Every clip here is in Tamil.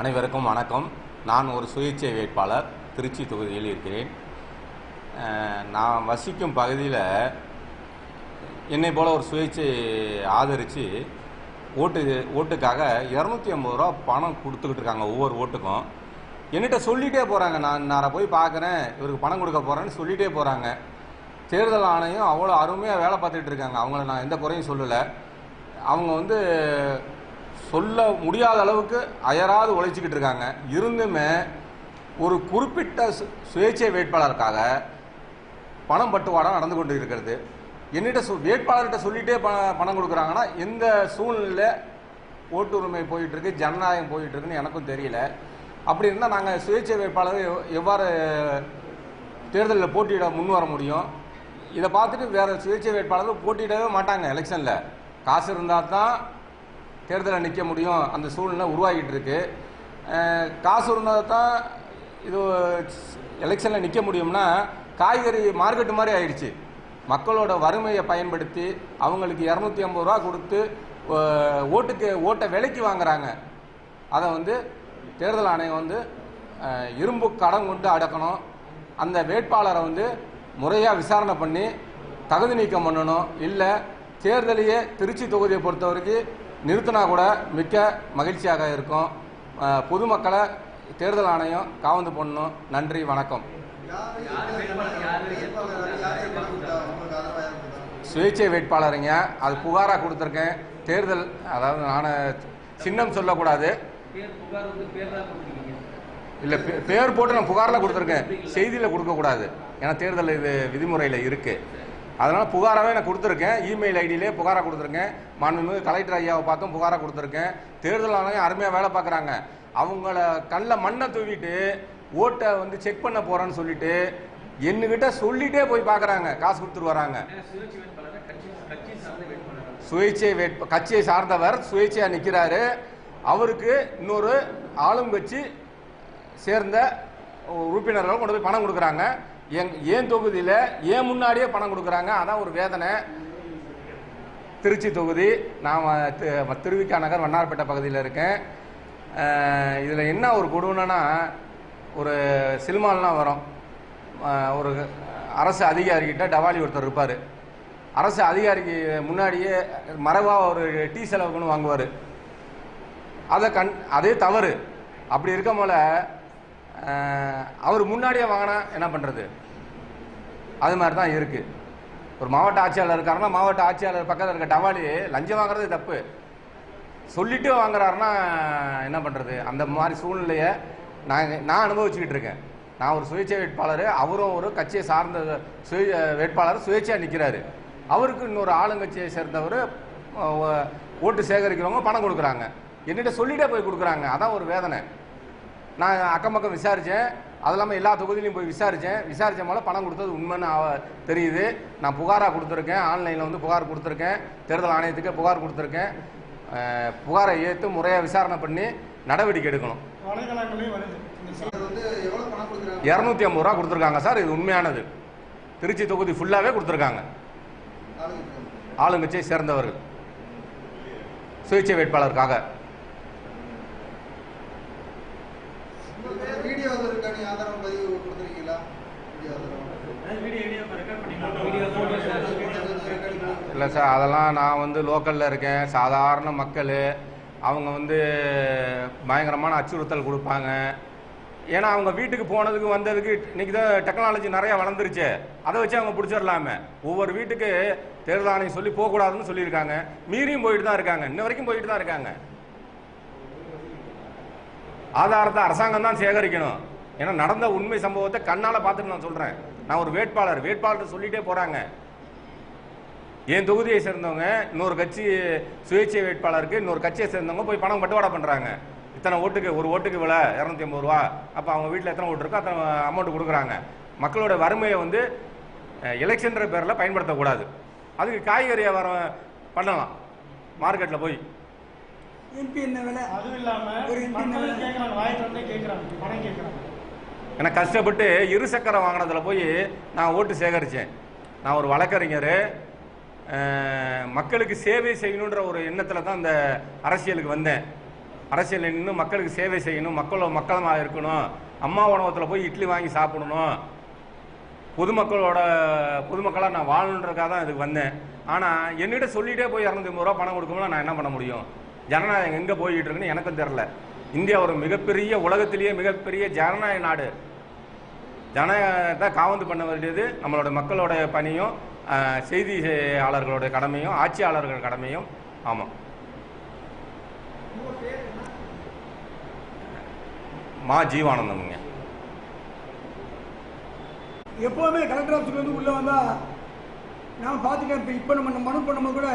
அனைவருக்கும் வணக்கம். நான் ஒரு சுயேட்சை வேட்பாளர், திருச்சி தொகுதியில் இருக்கிறேன். நான் வசிக்கும் பகுதியில் என்னை போல் ஒரு சுயேட்சை ஆதரித்து ஓட்டுக்காக 250 ரூபா பணம் கொடுத்துக்கிட்டு இருக்காங்க ஒவ்வொரு ஓட்டுக்கும். என்கிட்ட சொல்லிகிட்டே போகிறாங்க, நான் போய் பார்க்குறேன், இவருக்கு பணம் கொடுக்க போகிறேன்னு சொல்லிகிட்டே போகிறாங்க. தேர்தல் ஆணையம் அவ்வளோ அருமையாக வேலை பார்த்துக்கிட்டு இருக்காங்க. அவங்கள நான் எந்த குறையும் சொல்லலை. அவங்க சொல்ல முடியாத அளவுக்கு அயராது உழைச்சிக்கிட்டு இருக்காங்க. இருந்துமே ஒரு குறிப்பிட்ட சுயேட்சை வேட்பாளருக்காக பணம் பட்டுவாடா நடந்து கொண்டு இருக்கிறது. என்னிட்ட வேட்பாளர்கிட்ட சொல்லிகிட்டே பணம் கொடுக்குறாங்கன்னா எந்த சூழ்நிலை ஓட்டுரிமை போயிட்டுருக்கு, ஜனநாயகம் போயிட்டுருக்குன்னு எனக்கும் தெரியல. அப்படி இருந்தால் நாங்கள் சுயேட்சை வேட்பாளர் எவ்வாறு தேர்தலில் போட்டியிட முன் வர முடியும்? இதை பார்த்துட்டு வேறு சுயேட்சை வேட்பாளர்கள் போட்டியிடவே மாட்டாங்க. எலெக்ஷனில் காசு இருந்தால் தான் தேர்தலில் நிற்க முடியும். அந்த சூழ்நிலை உருவாகிட்டு இருக்கு. காசு இருந்தால் தான் இது எலெக்ஷனில் நிற்க முடியும்னா காய்கறி மார்க்கெட்டு மாதிரி ஆயிடுச்சு. மக்களோட வறுமையை பயன்படுத்தி அவங்களுக்கு 250 ரூபா கொடுத்து ஓட்டை விலைக்கு வாங்குறாங்க. அதை தேர்தல் ஆணையம் இரும்பு கடன் கொண்டு அடக்கணும். அந்த வேட்பாளரை முறையாக விசாரணை பண்ணி தகுதி நீக்கம் பண்ணணும். இல்லை தேர்தலையே திருச்சி தொகுதியை பொறுத்த வரைக்கும் நிறுத்தினா கூட மிக்க மகிழ்ச்சியாக இருக்கும். பொதுமக்களை தேர்தல் ஆணையம் காவந்து பண்ணணும். நன்றி, வணக்கம். சுயேட்சை வேட்பாளருங்க, அது புகாராக கொடுத்துருக்கேன். தேர்தல் அதாவது நான் சின்னம் சொல்லக்கூடாது, இல்லை பேர் போட்டு நான் புகாரில் கொடுத்துருக்கேன், செய்தியில் கொடுக்கக்கூடாது. ஏன்னா தேர்தல் இது விதிமுறையில் இருக்குது. அதனால் புகாராகவே நான் கொடுத்துருக்கேன். இமெயில் ஐடியிலே புகாராக கொடுத்துருக்கேன். மாண்புமிகு கலெக்டர் ஐயாவை பார்த்தும் புகாராக கொடுத்துருக்கேன். தேர்தல் ஆணையம் அருமையாக வேலை பார்க்குறாங்க. அவங்கள கண்ணில் மண்ணை தூவிட்டு ஓட்டை செக் பண்ண போகிறேன்னு சொல்லிட்டு என்கிட்ட சொல்லிகிட்டே போய் பார்க்குறாங்க. காசு கொடுத்துட்டு வராங்க. சுயேட்சை கட்சியை சார்ந்தவர் சுயேட்சையாக நிற்கிறாரு. அவருக்கு இன்னொரு ஆளும் கட்சி சேர்ந்த உறுப்பினர்கள் கொண்டு போய் பணம் கொடுக்குறாங்க. ஏன் தொகுதியில் ஏன் முன்னாடியே பணம் கொடுக்குறாங்க. அதான் ஒரு வேதனை. திருச்சி தொகுதி, நான் திருவிக்கா நகர் வண்ணார்பேட்டை பகுதியில் இருக்கேன். இதில் என்ன ஒரு கொடுமைன்னா, ஒரு சினிமாலாம் வரும், ஒரு அரசு அதிகாரிகிட்ட டவாலி ஒருத்தர் இருப்பார். அரசு அதிகாரிக்கு முன்னாடியே மறைவாக ஒரு டீ செலவுக்குன்னு வாங்குவார். அதே தவறு. அப்படி இருக்க போல அவர் முன்னாடியே வாங்கினா என்ன பண்ணுறது? அது மாதிரி தான் இருக்குது. ஒரு மாவட்ட ஆட்சியாளர் இருக்காருன்னா மாவட்ட ஆட்சியாளர் பக்கத்தில் இருக்க டவாலி லஞ்சம் வாங்குறது தப்பு, சொல்லிட்டு வாங்குறாருன்னா என்ன பண்ணுறது? அந்த மாதிரி சூழ்நிலையை நான் அனுபவிச்சுக்கிட்டு இருக்கேன். நான் ஒரு சுயேட்சை வேட்பாளர், அவரும் ஒரு கட்சியை சார்ந்த வேட்பாளர் சுயேட்சையாக நிற்கிறாரு. அவருக்கு இன்னொரு ஆளுங்கட்சியை சேர்ந்தவர் ஓட்டு சேகரிக்கிறவங்க பணம் கொடுக்குறாங்க. என்னிட்ட சொல்லிட்டே போய் கொடுக்குறாங்க. அதான் ஒரு வேதனை. நான் அக்கம் பக்கம் விசாரித்தேன். அது இல்லாமல் எல்லா தொகுதியிலையும் போய் விசாரித்த போல பணம் கொடுத்தது உண்மைன்னு தெரியுது. நான் புகாராக கொடுத்துருக்கேன். ஆன்லைனில் புகார் கொடுத்துருக்கேன். தேர்தல் ஆணையத்துக்கு புகார் கொடுத்துருக்கேன். புகாரை ஏற்று முறையாக விசாரணை பண்ணி நடவடிக்கை எடுக்கணும். 250 ரூபா கொடுத்துருக்காங்க சார். இது உண்மையானது. திருச்சி தொகுதி ஃபுல்லாகவே கொடுத்துருக்காங்க. ஆளுங்கட்சியை சேர்ந்தவர்கள் சுயேட்சை வேட்பாளருக்காக. இல்லை சார், அதெல்லாம் நான் லோக்கலில் இருக்கேன். சாதாரண மக்கள் அவங்க பயங்கரமான அச்சுறுத்தல் கொடுப்பாங்க. ஏன்னா அவங்க வீட்டுக்கு போனதுக்கு வந்ததுக்கு இன்றைக்கி தான் டெக்னாலஜி நிறையா வளர்ந்துருச்சு. அதை வச்சு அவங்க பிடிச்சிடலாமே. ஒவ்வொரு வீட்டுக்கு தேர்தல் ஆணையம் சொல்லி போகக்கூடாதுன்னு சொல்லியிருக்காங்க. மீறியும் போயிட்டு தான் இருக்காங்க. இன்ன வரைக்கும் போயிட்டு தான் இருக்காங்க. ஆதாரத்தை அரசாங்கம் தான் சேகரிக்கணும். ஏன்னா நடந்த உண்மை சம்பவத்தை கண்ணால் பார்த்துட்டு நான் சொல்கிறேன். நான் ஒரு வேட்பாளர் சொல்லிகிட்டே போகிறாங்க. என் தொகுதியை சேர்ந்தவங்க இன்னொரு கட்சி சுயேட்சை வேட்பாளருக்கு இன்னொரு கட்சியை சேர்ந்தவங்க போய் பணம் பட்டுவாடா பண்ணுறாங்க. இத்தனை ஓட்டுக்கு, ஒரு ஓட்டுக்கு விலை 250 ரூபா. அப்போ அவங்க வீட்டில் எத்தனை ஓட்டு இருக்கோ அத்தனை அமௌண்ட் கொடுக்குறாங்க. மக்களோட வறுமையை எலெக்ஷன்ற பேரில் பயன்படுத்தக்கூடாது. அதுக்கு காய்கறி வியாபாரம் பண்ணலாம் மார்க்கெட்டில் போய். எனக்கு கஷ்டப்பட்டு இருசக்கரை வாங்கினதில் போய் நான் ஓட்டு சேகரித்தேன். நான் ஒரு வழக்கறிஞர். மக்களுக்கு சேவை செய்யணுன்ற ஒரு எண்ணத்தில் தான் இந்த அரசியலுக்கு வந்தேன். அரசியல் நின்று மக்களுக்கு சேவை செய்யணும், மக்களமாக இருக்கணும், அம்மா உணவகத்தில் போய் இட்லி வாங்கி சாப்பிடணும், பொதுமக்களாக நான் வாழணுன்றதுக்காக தான் இதுக்கு வந்தேன். ஆனால் என்னிட்ட சொல்லிகிட்டே போய் 250 ரூபா பணம் கொடுக்கணும்னா நான் என்ன பண்ண முடியும்? ஜனநாயகம் எங்கே போய்கிட்டு இருக்குன்னு எனக்கும் தெரில. இந்தியா ஒரு மிகப்பெரிய, உலகத்திலேயே மிகப்பெரிய ஜனநாயக நாடு. ஜனநாயகத்தை காவந்து பண்ண வேண்டியது நம்மளோட மக்களோட பணியும், செய்தியாளர்களுடைய கடமையும், ஆட்சியாளர்கள் கடமையும். ஆமாம். மா ஜீவானந்தமுங்க. எப்போவுமே கலெக்டர் ஆஃபீஸுக்கு உள்ளே வந்தால் நான் பார்த்துட்டேன். இப்போ நம்ம மனு பண்ணும்போது கூட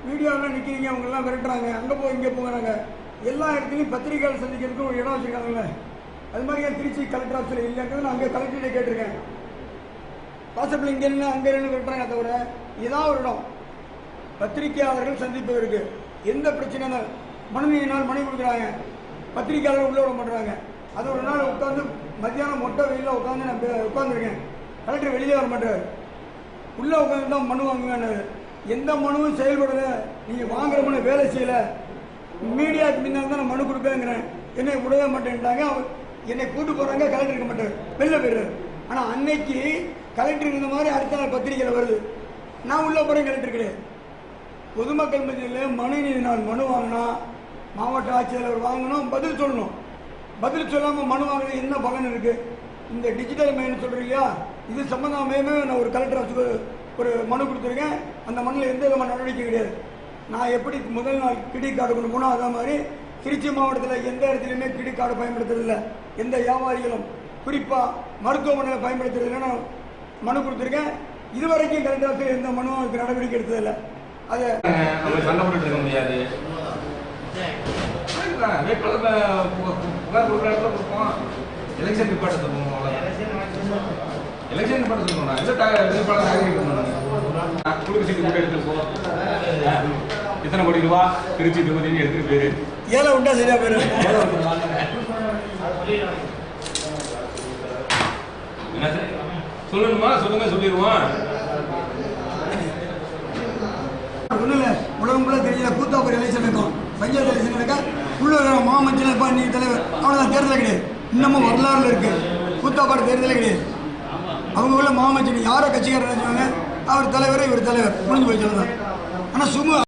வீடியோலாம் நிற்கிறீங்க, அவங்கெல்லாம் விரட்டுறாங்க, அங்கே போய் இங்கே போகிறாங்க. எல்லா இடத்துலையும் பத்திரிகையாளர் சந்திக்கிறதுக்கு ஒரு இடம் வச்சுருக்காங்கல்ல, அது மாதிரி என் திருச்சி கலெக்டர் ஆஃபீஸில் இல்லைன்றது நான் அங்கே கலெக்டர்கிட்ட கேட்டிருக்கேன். பாசிபிள் இங்கே என்ன அங்கே என்ன விரட்டுறாங்க, தவிர ஏதாவது ஒரு இடம் பத்திரிகையாளர்கள் சந்திப்பதற்கு எந்த பிரச்சனை மனுவினால் மனு கொடுக்குறாங்க, பத்திரிகையாளர்கள் உள்ளே விட பண்ணுறாங்க. அது ஒரு நாள் உட்காந்து மத்தியானம் மொட்டை வெயிலில் உட்காந்து நான் உட்காந்துருக்கேன். கலெக்டர் வெளியே வர மாட்டார், உள்ளே உட்காந்து தான் மனு வாங்குவேன். எந்த மனுவும் செயல்படலை, நீங்கள் வாங்குற மனு வேலை செய்யலை, மீடியாவுக்கு முன்னால் தான் நான் மனு கொடுப்பேங்கிறேன், என்னை விடவே மாட்டேன்ட்டாங்க. என்னை கூட்டு போகிறாங்க, கலெக்டர் இருக்க மாட்டார், வெளில போயிடுறாரு. ஆனால் அன்னைக்கு கலெக்டர் இருந்த மாதிரி அடுத்த நாள் பத்திரிகையில் வருது, நான் உள்ளே போகிறேன், கலெக்டர் கிடையாது. பொதுமக்கள் மத்தியில் மனு நீதி நாள் மனு வாங்கினா மாவட்ட ஆட்சியாளர் வாங்கணும், பதில் சொல்லணும். பதில் சொல்லாமல் மனு வாங்கினா என்ன பலன் இருக்குது? இந்த டிஜிட்டல் மைன் சொல்கிறீங்க, இது சம்மந்தமே நான் ஒரு கலெக்டர் ஆஃபீஸுக்கு ஒரு மனு கொடுத்துருக்கேன். அந்த மண்ணில் எந்த விதமான நடவடிக்கை கிடையாது. நான் எப்படி முதல் நாள் கிரெடிட் கார்டு கொண்டு போனோம், அதே மாதிரி திருச்சி மாவட்டத்தில் எந்த இடத்துலையுமே கிரெடிட் கார்டு பயன்படுத்துறதில்லை. எந்த வியாபாரிகளும் குறிப்பாக மருத்துவமனையில் பயன்படுத்துறதில்லை. நான் மனு கொடுத்துருக்கேன். இதுவரைக்கும் கலெக்டர் ஆஃபீஸில் எந்த மனுவும் அதுக்கு நடவடிக்கை எடுத்ததில்லை. அதை சண்டை போட்டு இருக்க முடியாது. புகார் கொடுக்குற இடத்துல கொடுப்போம், எலெக்ஷன் டிபார்ட் சொல்லுவோம், எலெக்ஷன் டிபார்ட் சொல்லணும். குடும்ப சீட்டு கூட எடுத்துருப்போம். எத்தனை கோடி ரூபா திருச்சி தொகுதின்னு எடுத்துட்டு போயிரு. ஏழை உண்டா சரியா போயிரு. என்ன சொல்லணுமா? சொல்லுங்க, சொல்லிடுவோம். ஒன்றும் இல்லை, உலகம் கூட தெரியல. கூத்தாப்பூர் எலெக்ஷன் இருக்கும், பஞ்சாயத்து எலெக்ஷன் இருக்கா, உள்ள மாமஞ்சள் இப்போ நீ தலைவர், அவ்வளோதான். தேர்தலே கிடையாது. இன்னமும் வரலாறுல இருக்கு, கூத்தாப்பாடு தேர்தலே கிடையாது. அவங்க உள்ள மாமஞ்சள் யாரோ கட்சிக்காரர் நினைச்சாங்க, அவர் தலைவர், இவர் தலைவர், முடிஞ்சு போய் சொல்லலாம். ஆனால் சும்மா